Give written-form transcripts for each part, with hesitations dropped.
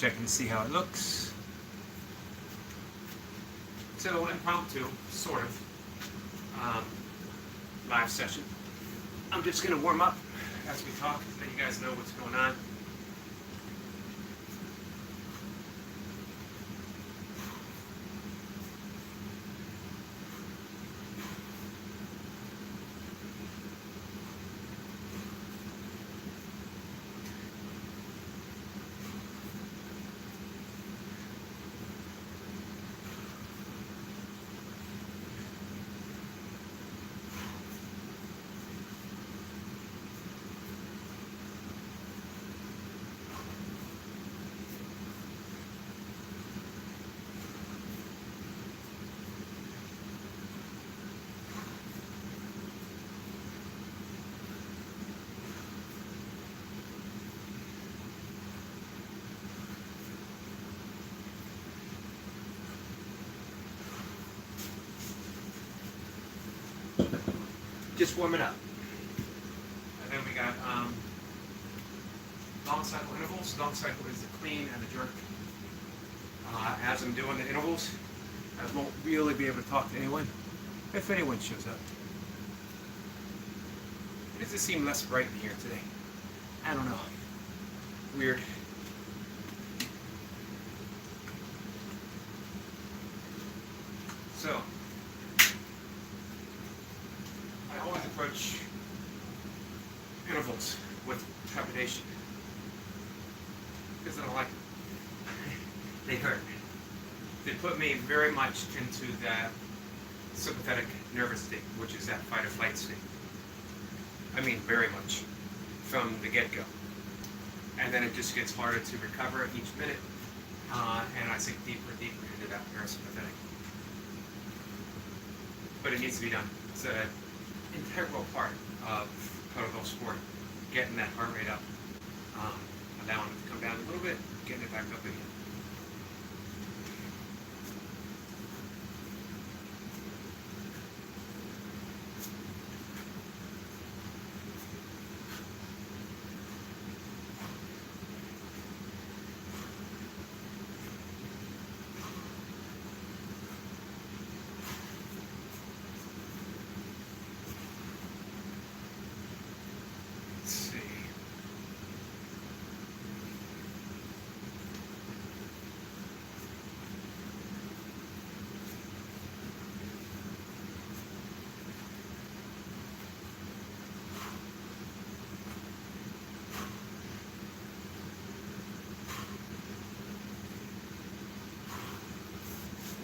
checking to see how it looks. So impromptu, sort of, live session. I'm just going to warm up as we talk, let you guys know what's going on. Just warming up. And then we got long cycle intervals. Long cycle is the clean and the jerk. As I'm doing the intervals, I won't really be able to talk to anyone, if anyone shows up. It does seem less bright in here today. I don't know. Weird. So, I always approach intervals with trepidation because I don't like them. They hurt. They put me very much into that sympathetic nervous state, which is that fight or flight state. I mean, very much from the get-go. And then it just gets harder to recover each minute, and I sink deeper and deeper into that parasympathetic. But it needs to be done. It's an integral part of kettlebell sport, getting that heart rate up, allowing it to come down a little bit, getting it back up again.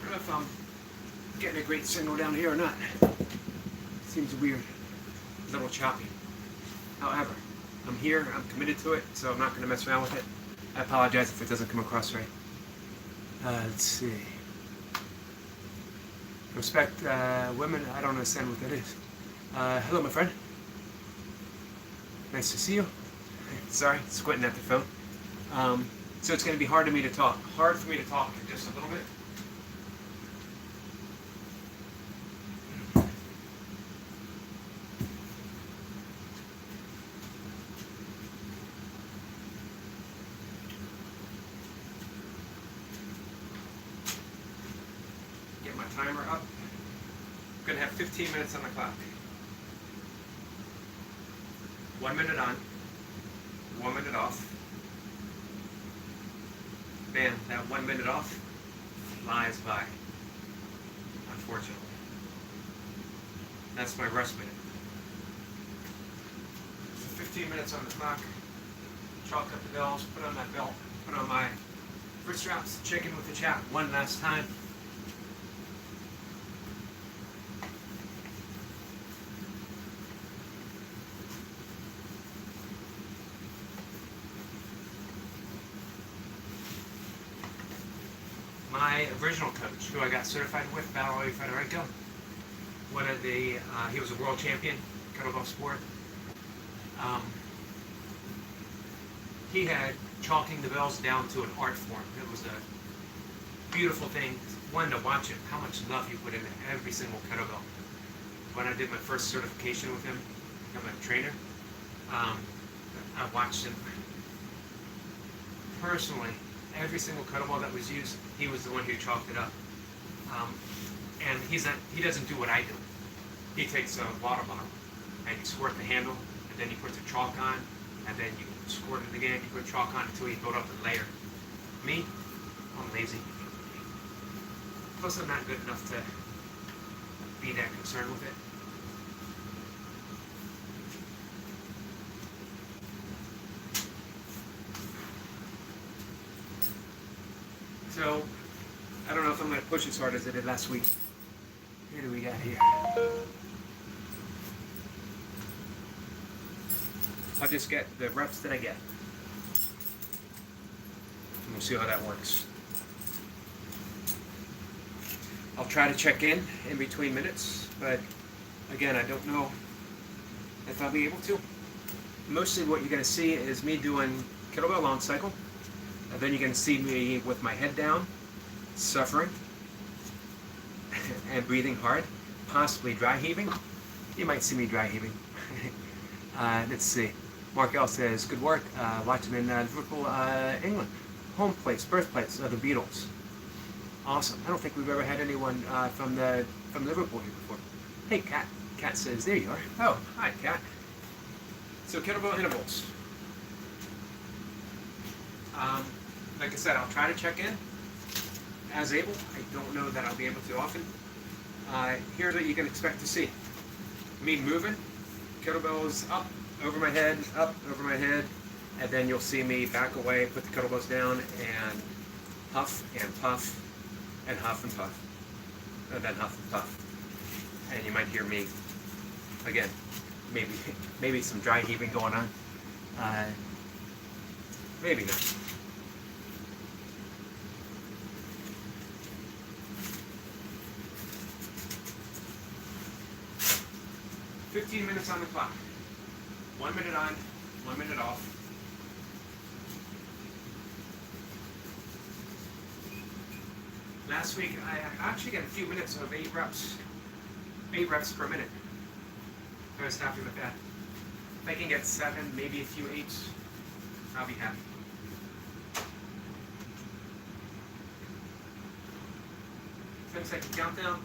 I don't know if I'm getting a great signal down here or not. Seems weird, a little choppy. However, I'm here, I'm committed to it, so I'm not going to mess around with it. I apologize if it doesn't come across right. Let's see. Respect women, I don't understand what that is. Hello, my friend. Nice to see you. Sorry, squinting at the phone. So it's going to be hard for me to talk just a little bit. Get my timer up. I'm going to have 15 minutes on the clock. 1 minute on, 1 minute off. Man, that 1 minute off flies by, unfortunately. That's my rest minute. So 15 minutes on the clock, chalk up the bells, put on that belt, put on my wrist straps, check in with the chat one last time. My original coach, who I got certified with, Valerie Federico, he was a world champion, kettlebell sport. He had chalking the bells down to an art form. It was a beautiful thing. One, to watch him, how much love he put into every single kettlebell. When I did my first certification with him, become a trainer, I watched him personally Every single kettlebell that was used, he was the one who chalked it up. And he doesn't do what I do. He takes a water bottle and you squirt the handle, and then you put the chalk on, and then you squirt it again, you put chalk on until you build up a layer. Me, I'm lazy. Plus I'm not good enough to be that concerned with it. So, I don't know if I'm going to push as hard as I did last week. Here do we got here? I'll just get the reps that I get. And we'll see how that works. I'll try to check in between minutes, but again, I don't know if I'll be able to. Mostly what you're going to see is me doing kettlebell launch cycle, and then you're going to see me with my head down, suffering, and breathing hard, possibly dry heaving. You might see me dry heaving. Let's see. Mark L says, good work, watching in Liverpool, England. Home place, birthplace of the Beatles. Awesome. I don't think we've ever had anyone from Liverpool here before. Hey, Kat. Kat says, there you are. Oh, hi, Kat. So kettlebell intervals. Like I said, I'll try to check in as able. I don't know that I'll be able to often. Here's what you can expect to see. Me moving, kettlebells up over my head, and then you'll see me back away, put the kettlebells down, and huff and puff, and huff and puff, and then huff and puff. And you might hear me, again, maybe some dry heaving going on. Maybe not. "15 minutes on the clock. 1 minute on, 1 minute off." Last week, I actually got a few minutes of 8 reps. 8 reps per minute. I was happy with that. If I can get 7, maybe a few 8s, I'll be happy. Ten-second countdown.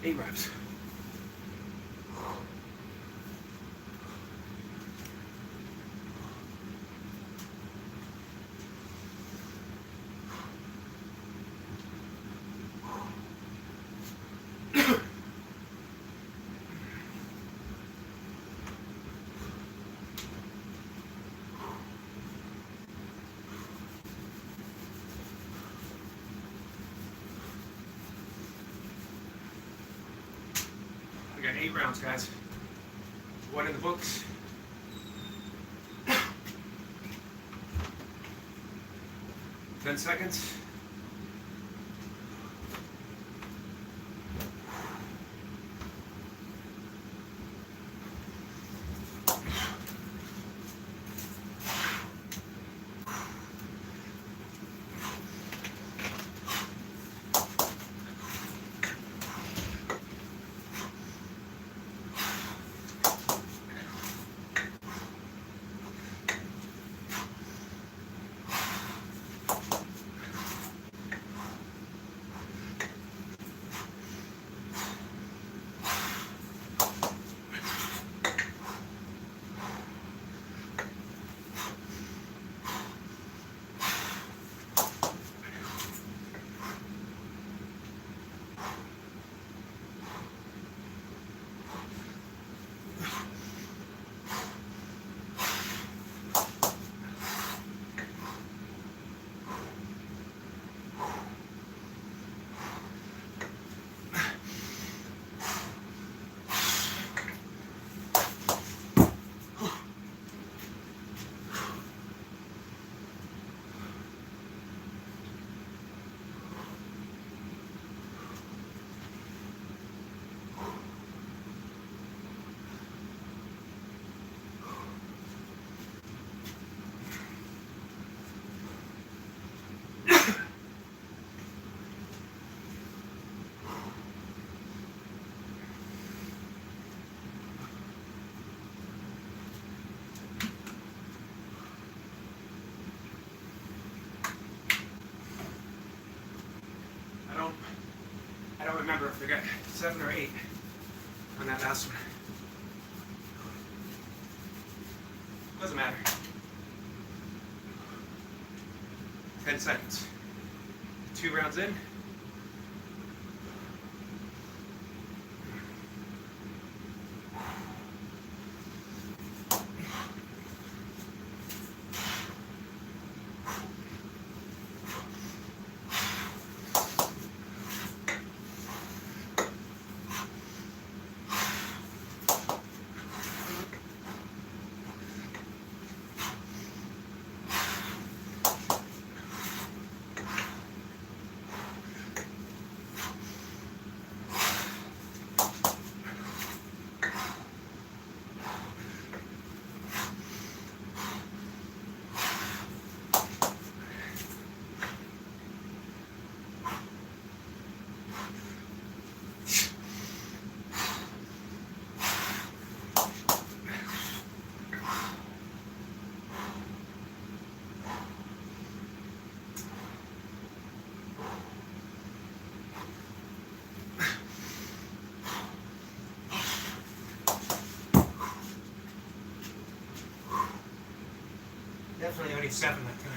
Eight reps. We got 8 rounds, guys. 1 in the books. Ten seconds. I don't remember if we got 7 or 8 on that last one. Doesn't matter. 10 seconds. 2 rounds in. Definitely only 7 that time.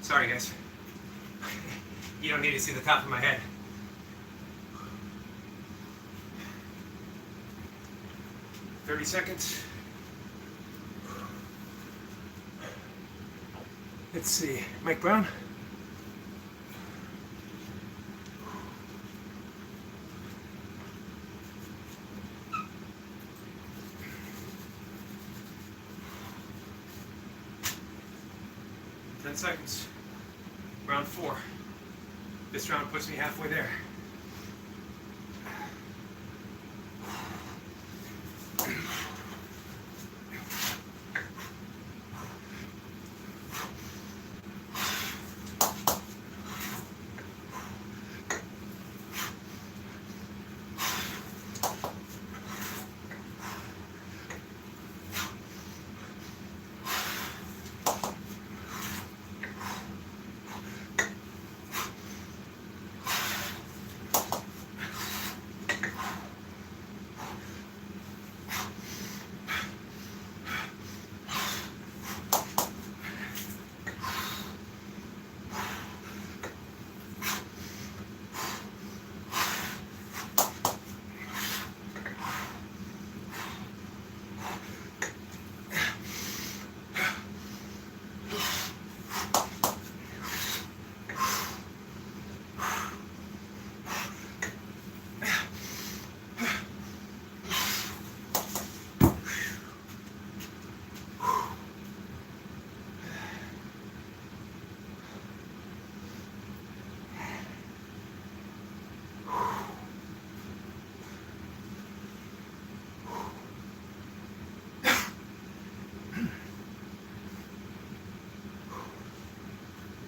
Sorry guys. You don't need to see the top of my head. "30 seconds. Let's see, Mike Brown. "10 seconds. Round 4. This round puts me halfway there.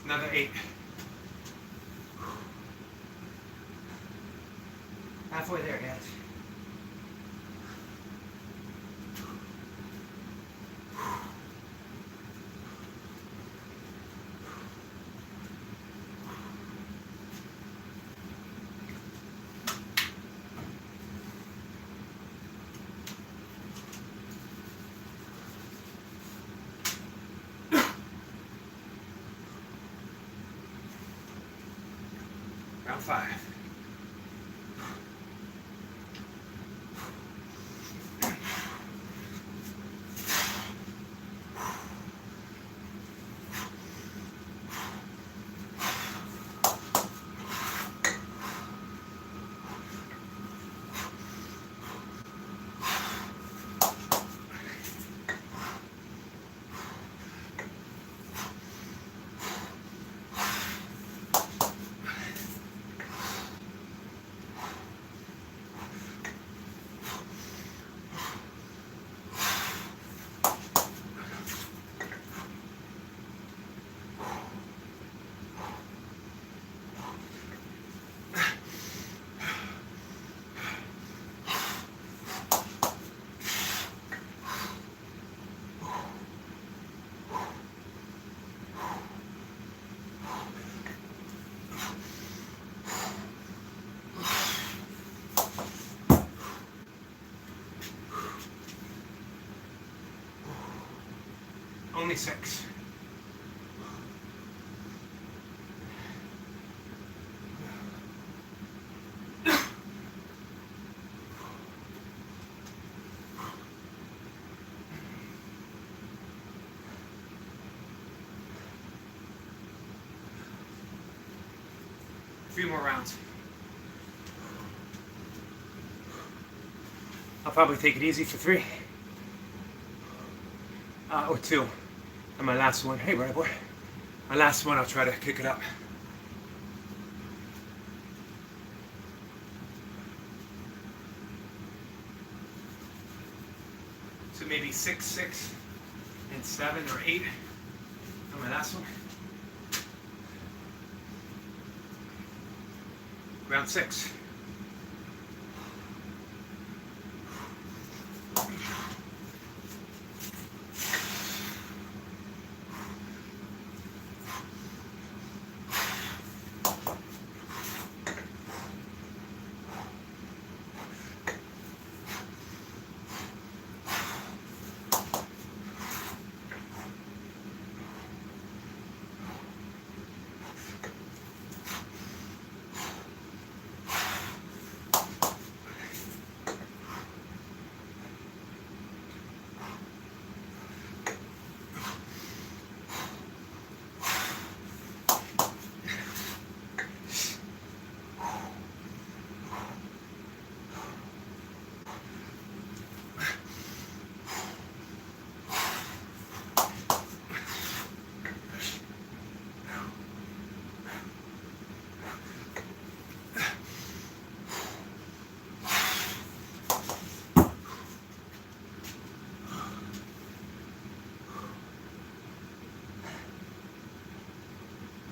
Another 8. Halfway there, guys. Round 5. Only 6. A few more rounds. I'll probably take it easy for 3. Or 2. And my last one, hey brother boy. My last one, I'll try to kick it up. So maybe 6, 6, and 7 or 8 on my last one. Round 6.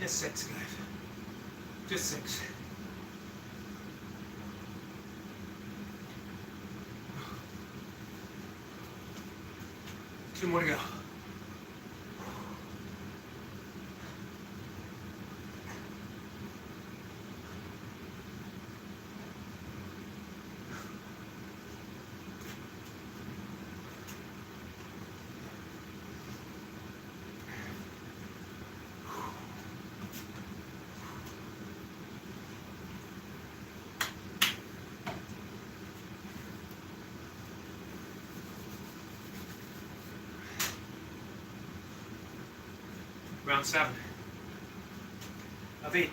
Just 6, guys. Just 6. Two more to go. Round 7 of 8.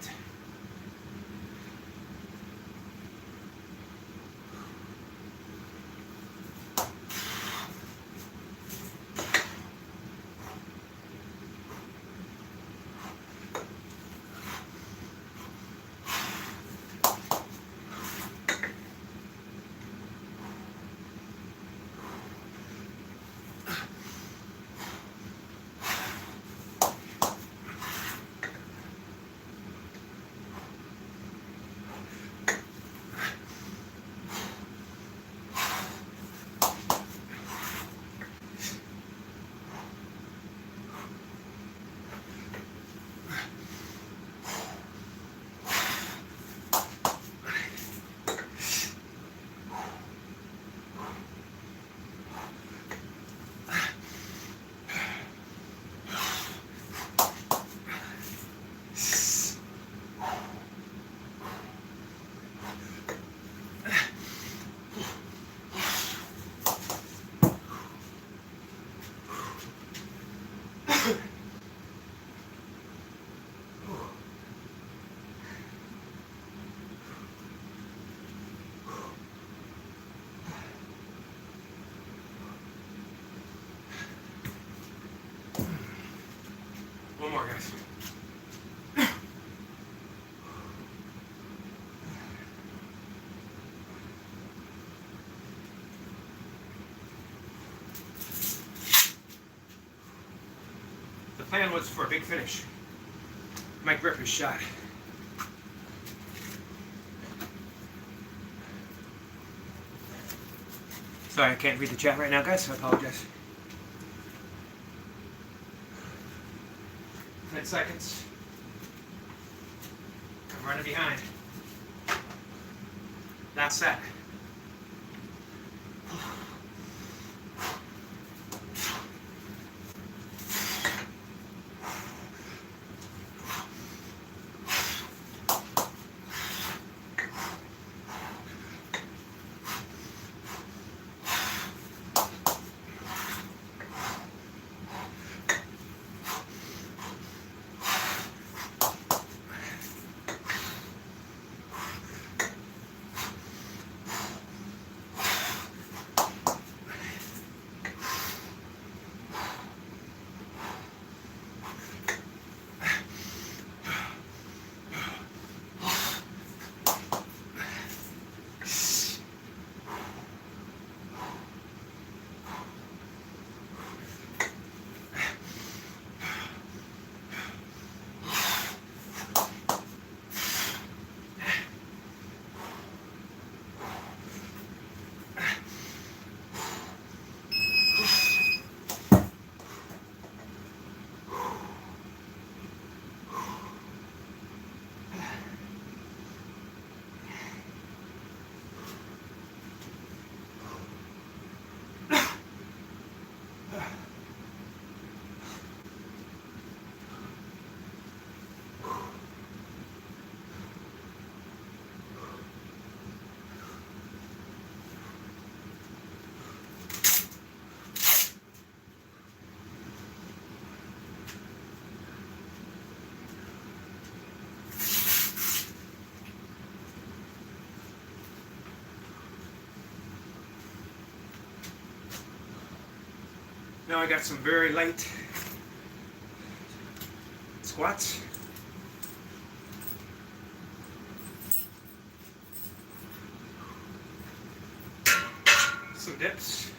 One more, guys. The plan was for a big finish. My grip is shot. Sorry, I can't read the chat right now, guys, so I apologize. 10 seconds. I'm running behind. Last set. Now I got some very light squats. Some dips.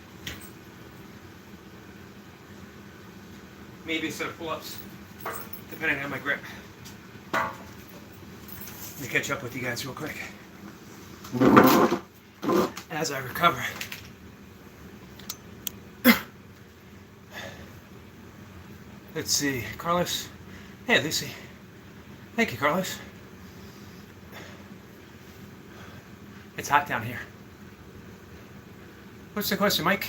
Maybe some pull-ups, depending on my grip. Let me catch up with you guys real quick as I recover. Let's see, Carlos. Hey, Lucy. Thank you, Carlos. It's hot down here. What's the question, Mike?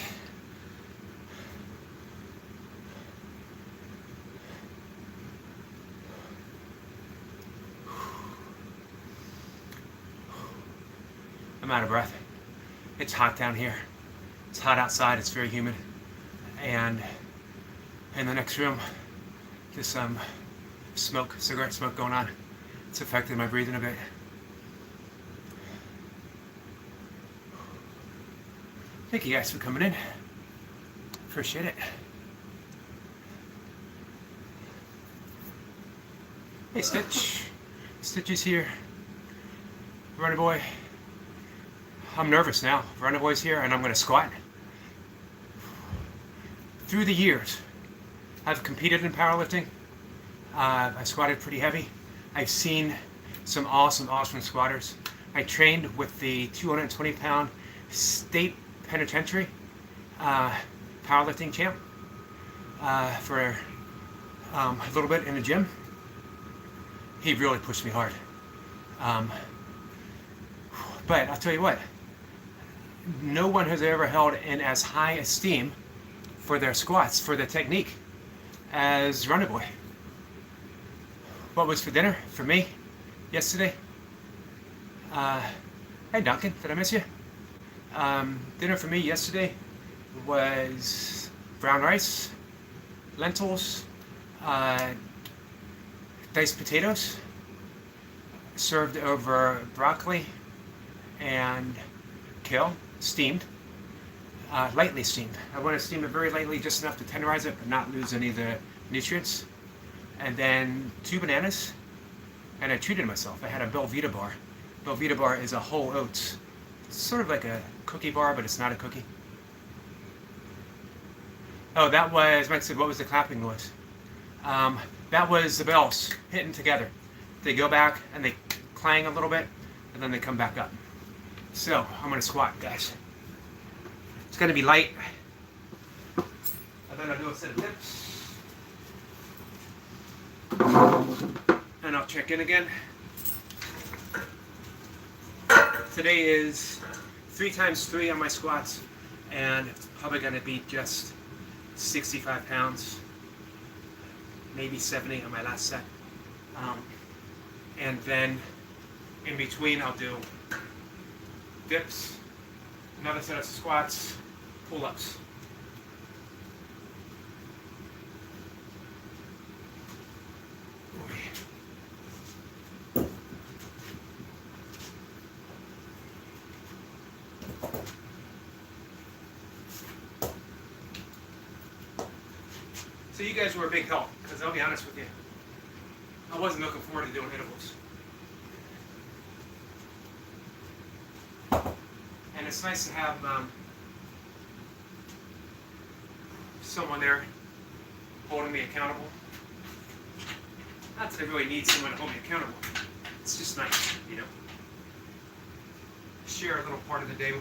I'm out of breath. It's hot down here. It's hot outside. It's very humid. And in the next room, there's some smoke, cigarette smoke going on. It's affected my breathing a bit. Thank you guys for coming in. Appreciate it. Hey, Stitch. Stitch is here. Runner boy. I'm nervous now. Runner boy's here, and I'm going to squat. Through the years, I've competed in powerlifting. I squatted pretty heavy. I've seen some awesome squatters. I trained with the 220-pound state penitentiary powerlifting champ for a little bit in the gym. He really pushed me hard. But I'll tell you what, no one has ever held in as high esteem for their squats, for their technique, as Runner Boy. What was for dinner for me yesterday? Hey Duncan, did I miss you? Dinner for me yesterday was brown rice, lentils, diced potatoes, served over broccoli and kale, steamed, lightly steamed. I want to steam it very lightly, just enough to tenderize it, but not lose any of the nutrients. And then 2 bananas, and I treated myself. I had a Belvita bar. Belvita bar is a whole oats. It's sort of like a cookie bar, but it's not a cookie. Oh, that was, Mike said, what was the clapping noise? That was the bells hitting together. They go back and they clang a little bit, and then they come back up. So, I'm going to squat, guys. It's going to be light. And then I'll do a set of dips. And I'll check in again. Today is 3 times 3 on my squats, and it's probably going to be just 65 pounds, maybe 70 on my last set. And then in between I'll do dips, another set of squats, pull-ups. So you guys were a big help, because I'll be honest with you, I wasn't looking forward to doing intervals. And it's nice to have someone there holding me accountable. Not that I really need someone to hold me accountable. It's just nice, you know. Share a little part of the day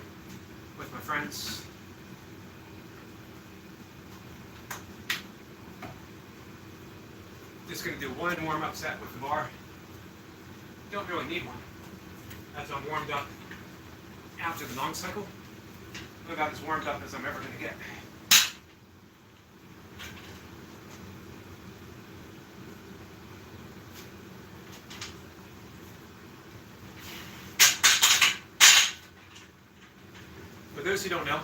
with my friends. Just going to do one warm-up set with the bar. Don't really need one. As I'm warmed up after the long cycle, I'm about as warmed up as I'm ever going to get. For those who don't know,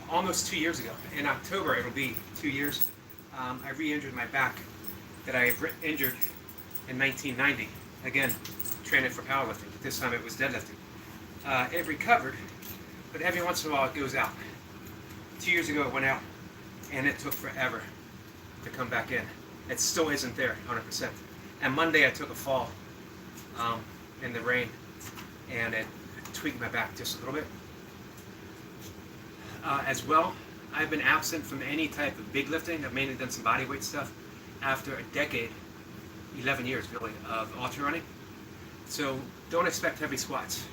almost 2 years ago, in October it'll be 2 years, I re-injured my back that I injured in 1990. Again, training for powerlifting. This time it was deadlifting. It recovered, but every once in a while it goes out. 2 years ago it went out, and it took forever to come back in. It still isn't there 100%. And Monday I took a fall in the rain, and it tweaked my back just a little bit. As well, I've been absent from any type of big lifting. I've mainly done some body weight stuff after a decade, 11 years really, of ultra running. So don't expect heavy squats.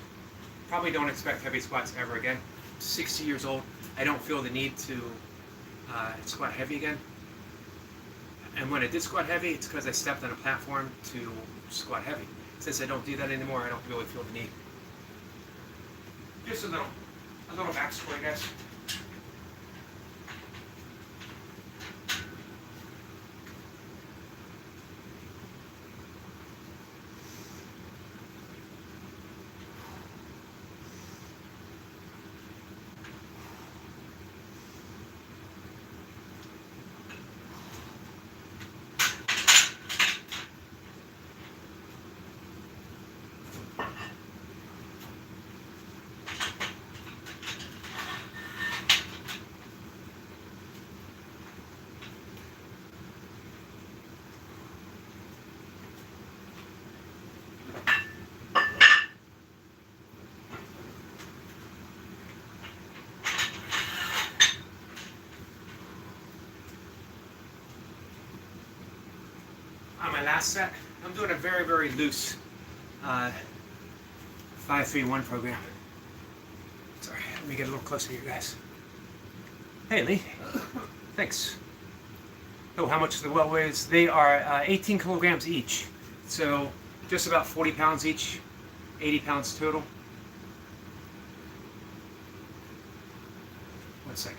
Probably don't expect heavy squats ever again. 60 years old, I don't feel the need to squat heavy again. And when I did squat heavy, it's because I stepped on a platform to squat heavy. Since I don't do that anymore, I don't really feel the need. Just a little backstory, guys. On my last set, I'm doing a very, very loose 5-3-1 program. Sorry, let me get a little closer to you guys. Hey, Lee. Thanks. Oh, how much the well weighs? They are 18 kilograms each. So just about 40 pounds each, 80 pounds total. 1 second.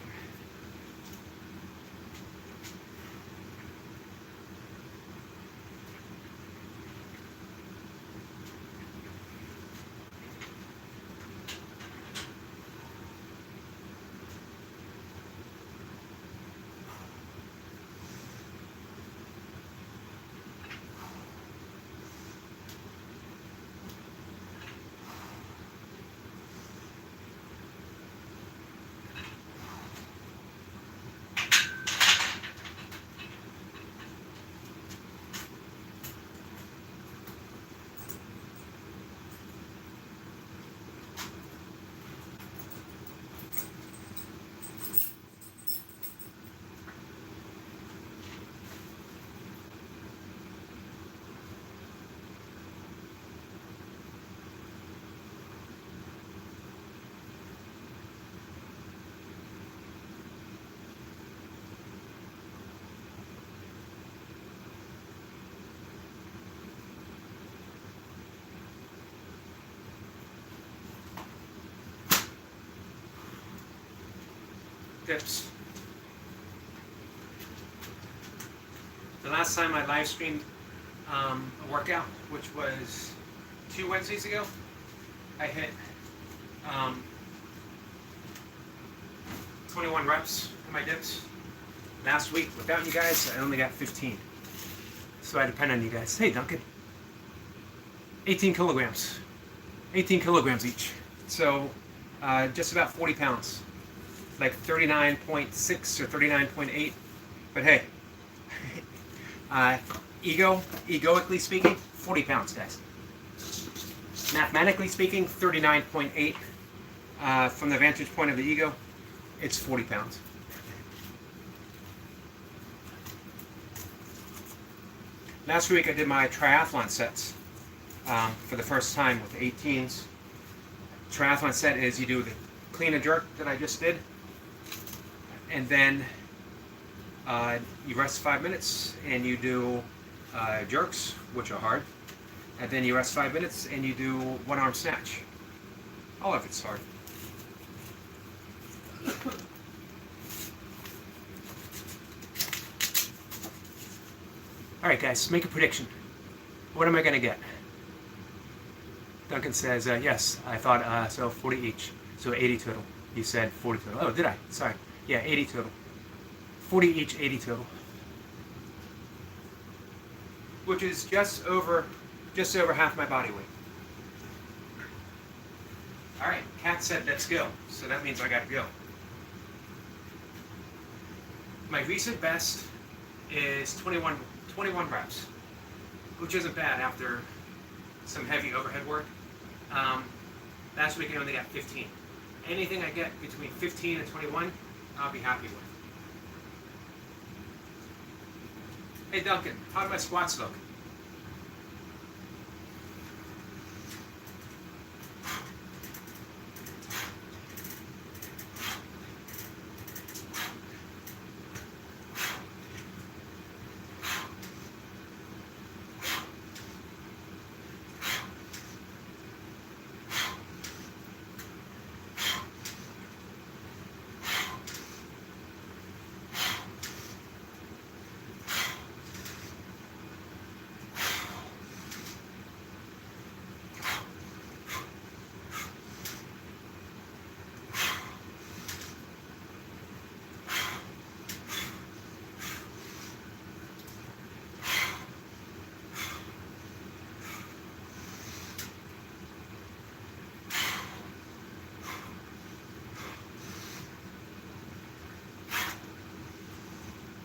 Dips. The last time I live streamed a workout, which was 2 Wednesdays ago, I hit 21 reps in my dips. Last week, without you guys, I only got 15. So I depend on you guys. Hey, Duncan. 18 kilograms. 18 kilograms each. So just about 40 pounds. Like 39.6 or 39.8, but hey, egoically speaking, 40 pounds, guys. Mathematically speaking, 39.8. From the vantage point of the ego, it's 40 pounds. Last week I did my triathlon sets for the first time with the 18s. Triathlon set is you do the clean and jerk that I just did, and then you rest 5 minutes and you do jerks, which are hard, and then you rest 5 minutes and you do one arm snatch. All of it's hard. Alright guys, make a prediction. What am I going to get? Duncan says, yes, I thought, so 40 each, so 80 total. You said 40 total. Oh, did I? Sorry. Yeah, 80 total. 40 each, 80 total. Which is just over half my body weight. Alright, Kat said let's go, so that means I gotta go. My recent best is 21 reps, which isn't bad after some heavy overhead work. Last week I only got 15. Anything I get between 15 and 21, I'll be happy with. Hey Duncan, how do my squats look?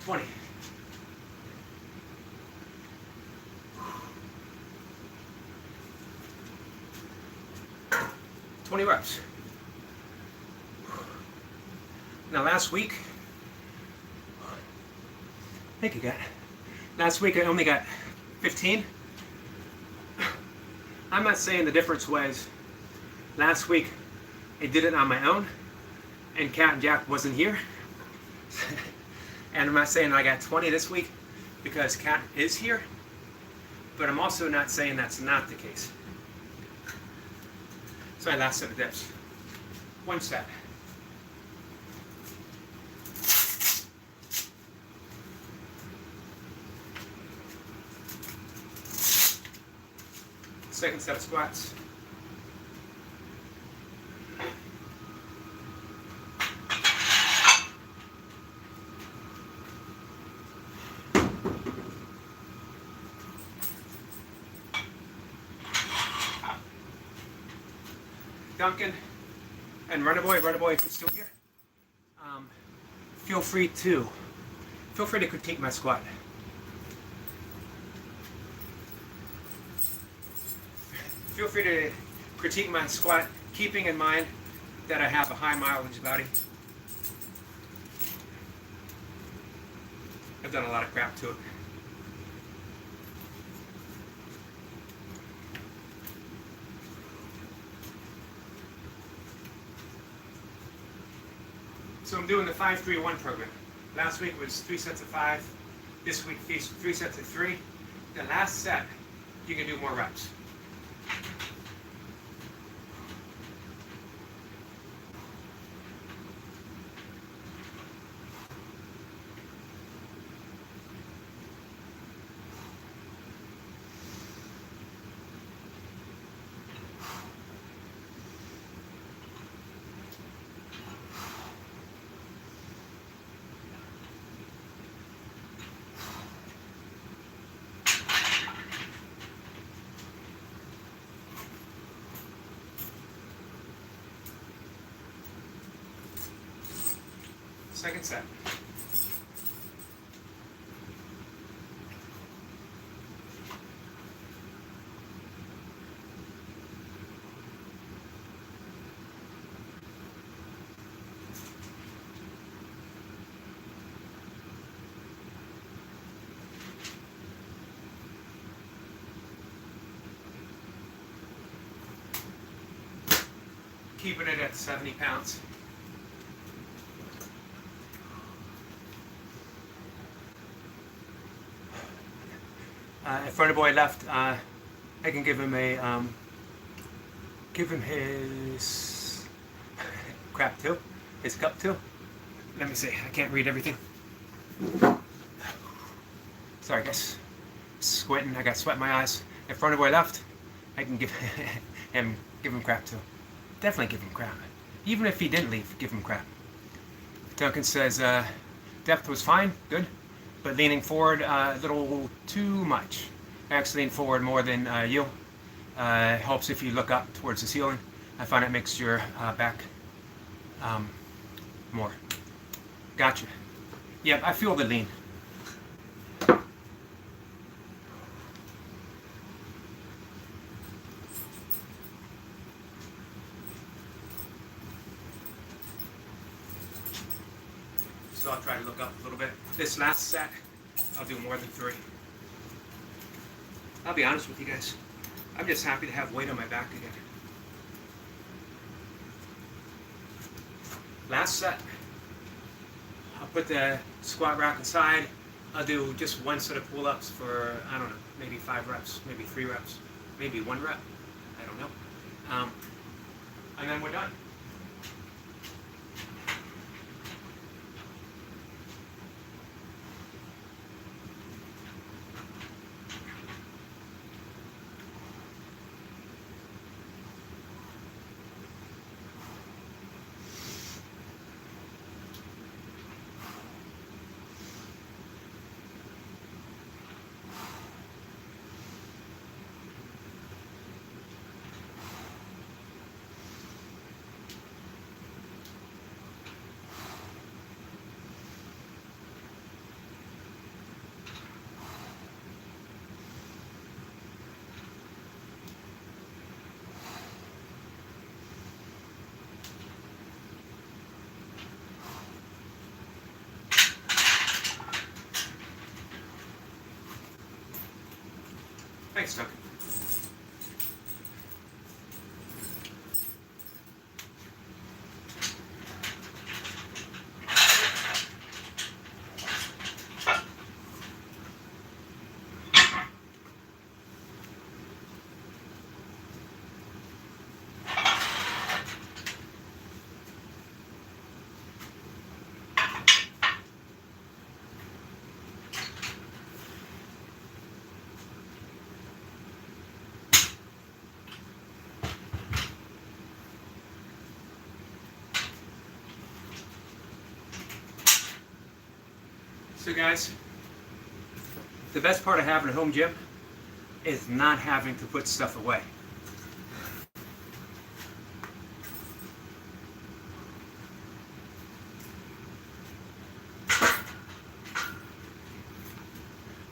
Twenty. Reps. Now last week, thank you, God. Last week I only got 15. I'm not saying the difference was last week I did it on my own and Cat and Jack wasn't here. And I'm not saying I got 20 this week because Cat is here, but I'm also not saying that's not the case. So my last set of dips. One set. Second set of squats. Duncan and Runnerboy, if you're still here, feel free to critique my squat. Feel free to critique my squat, keeping in mind that I have a high mileage body. I've done a lot of crap to it. So I'm doing the 5-3-1 program. Last week was 3 sets of 5. This week 3 sets of 3. The last set, you can do more reps. Second set. Keeping it at 70 pounds. If Runnerboy left, I can give him his crap too, his cup too. Let me see. I can't read everything. Sorry, guys. Squinting. I got sweat in my eyes. If Runnerboy left, I can give him crap too. Definitely give him crap. Even if he didn't leave, give him crap. Duncan says depth was fine, good. But leaning forward a little too much. I actually lean forward more than you. Helps if you look up towards the ceiling. I find it makes your back more. Gotcha. Yep, I feel the lean. So I'll try to look up a little bit. This last set, I'll do more than 3. I'll be honest with you guys. I'm just happy to have weight on my back again. Last set, I'll put the squat rack aside. I'll do just 1 set of pull-ups for, I don't know, maybe 5 reps, maybe 3 reps, maybe 1 rep. I don't know. And then we're done. Thanks, Doug. So guys, the best part of having a home gym is not having to put stuff away.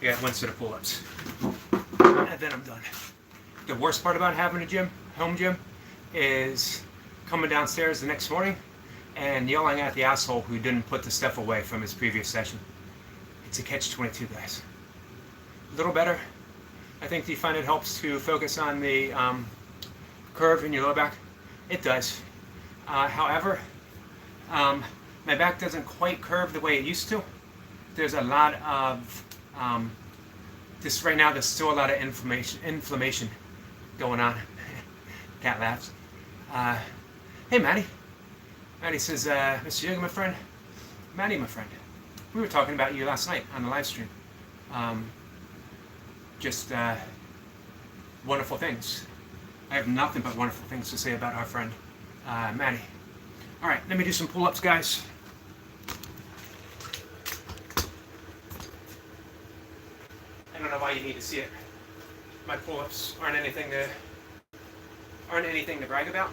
I got 1 set of pull-ups, and then I'm done. The worst part about having a home gym, is coming downstairs the next morning and yelling at the asshole who didn't put the stuff away from his previous session. It's a catch-22, guys. A little better. I think do you find it helps to focus on the curve in your lower back? It does. However, my back doesn't quite curve the way it used to. There's a lot of just right now. There's still a lot of inflammation going on. Cat laughs. Hey, Maddie. Maddie says, Mr. Yoga, my friend. Maddie, my friend. We were talking about you last night on the live stream. Just wonderful things. I have nothing but wonderful things to say about our friend, Maddie. All right, let me do some pull-ups, guys. I don't know why you need to see it. My pull-ups aren't anything to brag about.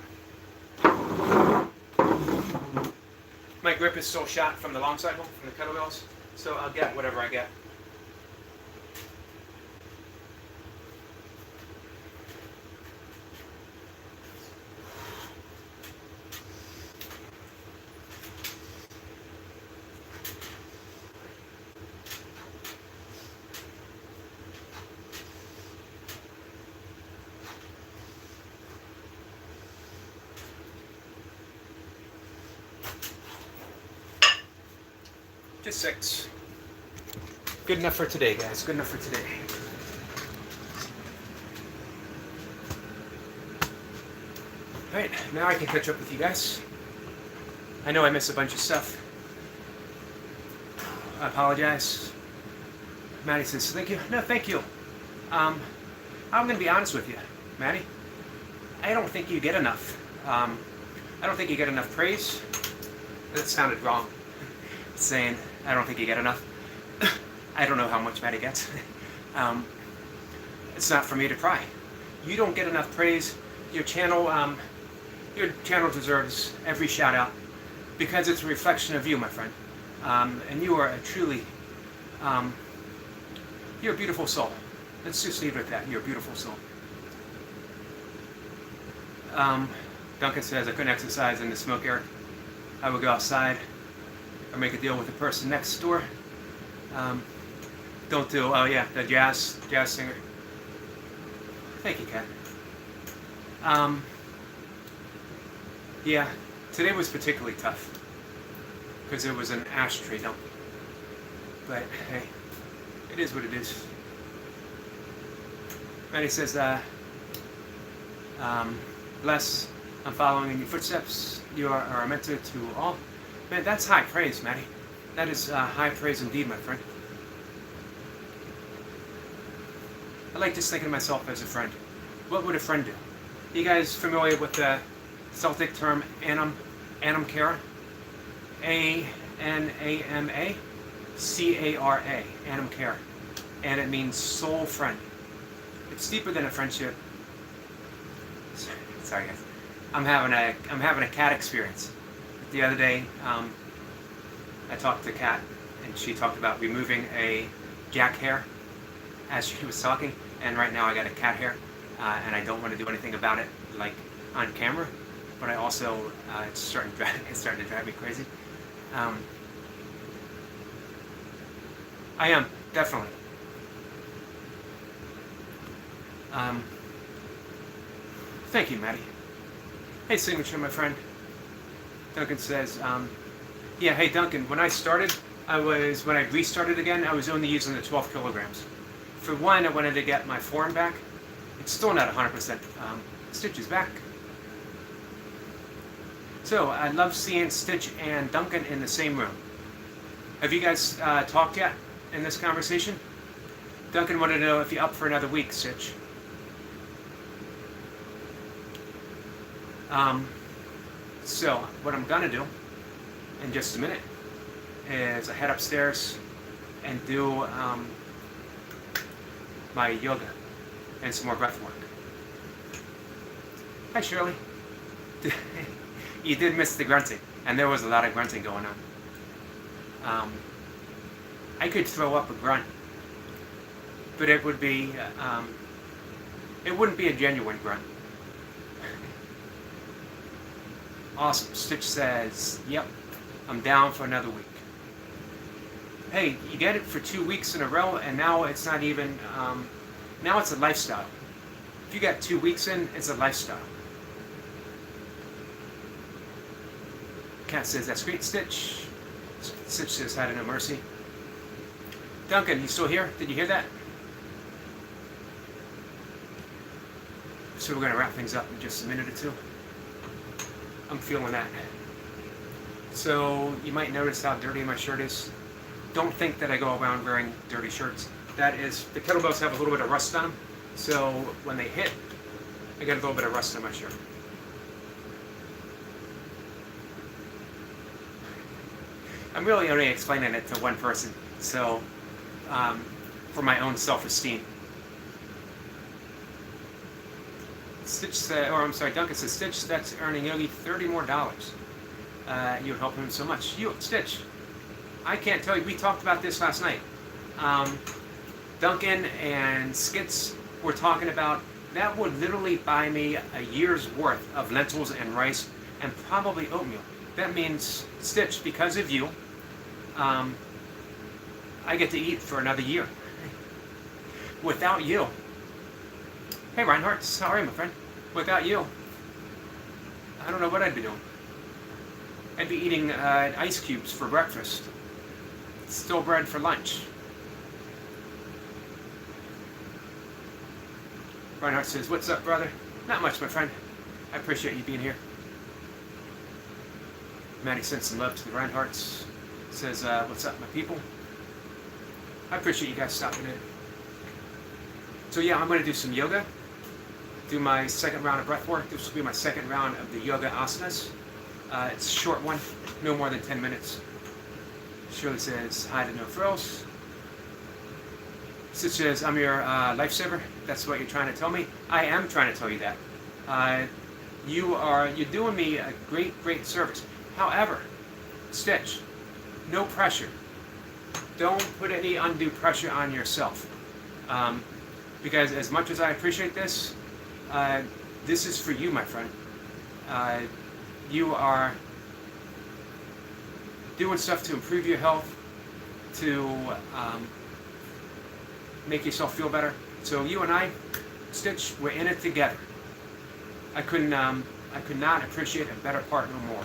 My grip is still shot from the long cycle, from the kettlebells, so I'll get whatever I get. Just 6. Good enough for today, guys. Good enough for today. Alright, now I can catch up with you guys. I know I missed a bunch of stuff. I apologize. Maddie says, thank you. No, thank you. I'm going to be honest with you, Maddie. I don't think you get enough. I don't think you get enough praise. That sounded wrong. Saying, I don't think you get enough. I don't know how much Maddie gets. It's not for me to cry. You don't get enough praise. Your channel deserves every shout out because it's a reflection of you, my friend. And you are a truly, you're a beautiful soul. Let's just leave it at that. You're a beautiful soul. Duncan says, I couldn't exercise in the smoke air. I would go outside or make a deal with the person next door. Don't do, oh yeah, the jazz singer. Thank you, Kat. Yeah, today was particularly tough because it was an ashtray dump. But hey, it is what it is. Maddie says, bless, I'm following in your footsteps. You are a mentor to all. Man, that's high praise, Maddie. That is high praise indeed, my friend. I like just thinking of myself as a friend. What would a friend do? You guys familiar with the Celtic term anam cara? A-N-A-M-A C-A-R-A, anam cara. And it means soul friend. It's deeper than a friendship. Sorry guys. I'm having a cat experience. The other day, I talked to Kat, and she talked about removing a jack hair as she was talking, and right now I got a cat hair, and I don't want to do anything about it, like on camera, but I also, it's starting to drive me crazy. I am, definitely. Thank you, Maddie. Hey, Signature, my friend. Duncan says, yeah, hey, Duncan, when I restarted again, I was only using the 12 kilograms. For one, I wanted to get my form back. It's still not 100%. Stitch is back. So, I love seeing Stitch and Duncan in the same room. Have you guys talked yet in this conversation? Duncan wanted to know if you're up for another week, Stitch. So, what I'm gonna do in just a minute is I head upstairs and do my yoga and some more breath work. Hi, Shirley. You did miss the grunting, and there was a lot of grunting going on. I could throw up a grunt, but it would be, it wouldn't be a genuine grunt. Awesome. Stitch says, yep, I'm down for another week. Hey, you get it for 2 weeks in a row, and now it's not even, now it's a lifestyle. If you got 2 weeks in, it's a lifestyle. Kat says, that's great, Stitch. Stitch says, hi to no mercy. Duncan, you still here? Did you hear that? So we're going to wrap things up in just a minute or two. I'm feeling that. So you might notice how dirty my shirt is. Don't think that I go around wearing dirty shirts. That is, the kettlebells have a little bit of rust on them. So when they hit, I get a little bit of rust on my shirt. I'm really only explaining it to one person. So, for my own self-esteem. Stitch said, or I'm sorry, Duncan says, Stitch, that's earning Yogi $30 more. You help him so much. You, Stitch, I can't tell you, we talked about this last night. Duncan and Skits were talking about, that would literally buy me a year's worth of lentils and rice and probably oatmeal. That means, Stitch, because of you, I get to eat for another year. Without you. Hey Reinhardt, how are you, my friend? Without you, I don't know what I'd be doing. I'd be eating ice cubes for breakfast. Still bread for lunch. Reinhardt says, what's up, brother? Not much, my friend. I appreciate you being here. Maddie sends some love to the Reinhardts. Says, what's up, my people? I appreciate you guys stopping in. So yeah, I'm going to do some yoga. Do my second round of breath work. This will be my second round of the yoga asanas. It's a short one, no more than 10 minutes. Shirley says, hi to no frills. Sid says, I'm your lifesaver. That's what you're trying to tell me. I am trying to tell you that. You're doing me a great service. However, Stitch, no pressure. Don't put any undue pressure on yourself. Because as much as I appreciate this is for you, my friend. You are doing stuff to improve your health, to make yourself feel better. So you and I, Stitch, we're in it together. I could not appreciate a better partner more.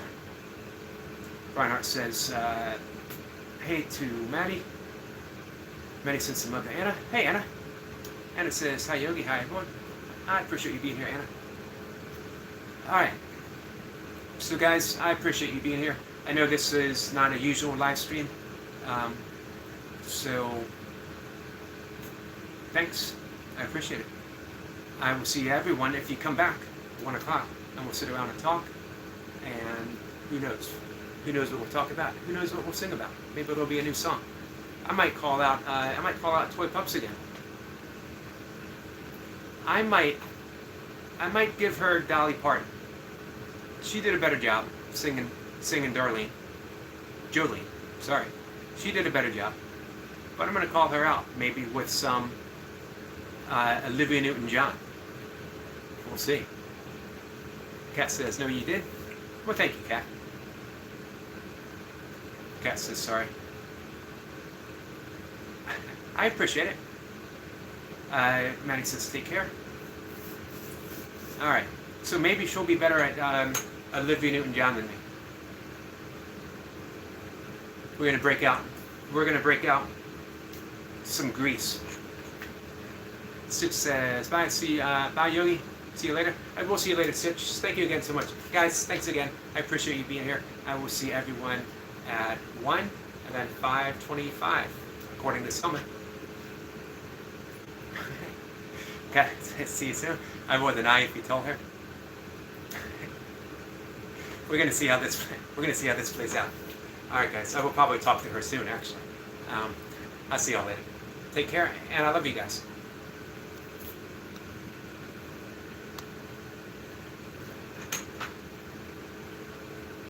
Reinhardt says, hey to Maddie. Maddie sends some love to Anna. Hey, Anna. Anna says, hi, Yogi. Hi, everyone. I appreciate you being here, Anna. All right. So, guys, I appreciate you being here. I know this is not a usual live stream. So, thanks. I appreciate it. I will see everyone if you come back at 1 o'clock, and we'll sit around and talk. And who knows? Who knows what we'll talk about? Who knows what we'll sing about? Maybe it'll be a new song. I might call out Toy Pups again. I might give her Dolly Parton. She did a better job singing Darlene. Jolene, sorry. She did a better job. But I'm going to call her out, maybe with some Olivia Newton-John. We'll see. Kat says, no, you did? Well, thank you, Kat. Kat says, sorry. I appreciate it. Maddie says, take care. All right. So maybe she'll be better at Olivia Newton-John than me. We're gonna break out some grease. Stitch says, bye. Bye, Yogi. See you later. I will see you later, Stitch. Thank you again so much, guys. Thanks again. I appreciate you being here. I will see everyone at 1 and then 5:25, according to Summer. Okay, see you soon. I would deny if you told her. We're gonna see how this plays out. All right, guys. I will probably talk to her soon. Actually, I'll see y'all later. Take care, and I love you guys.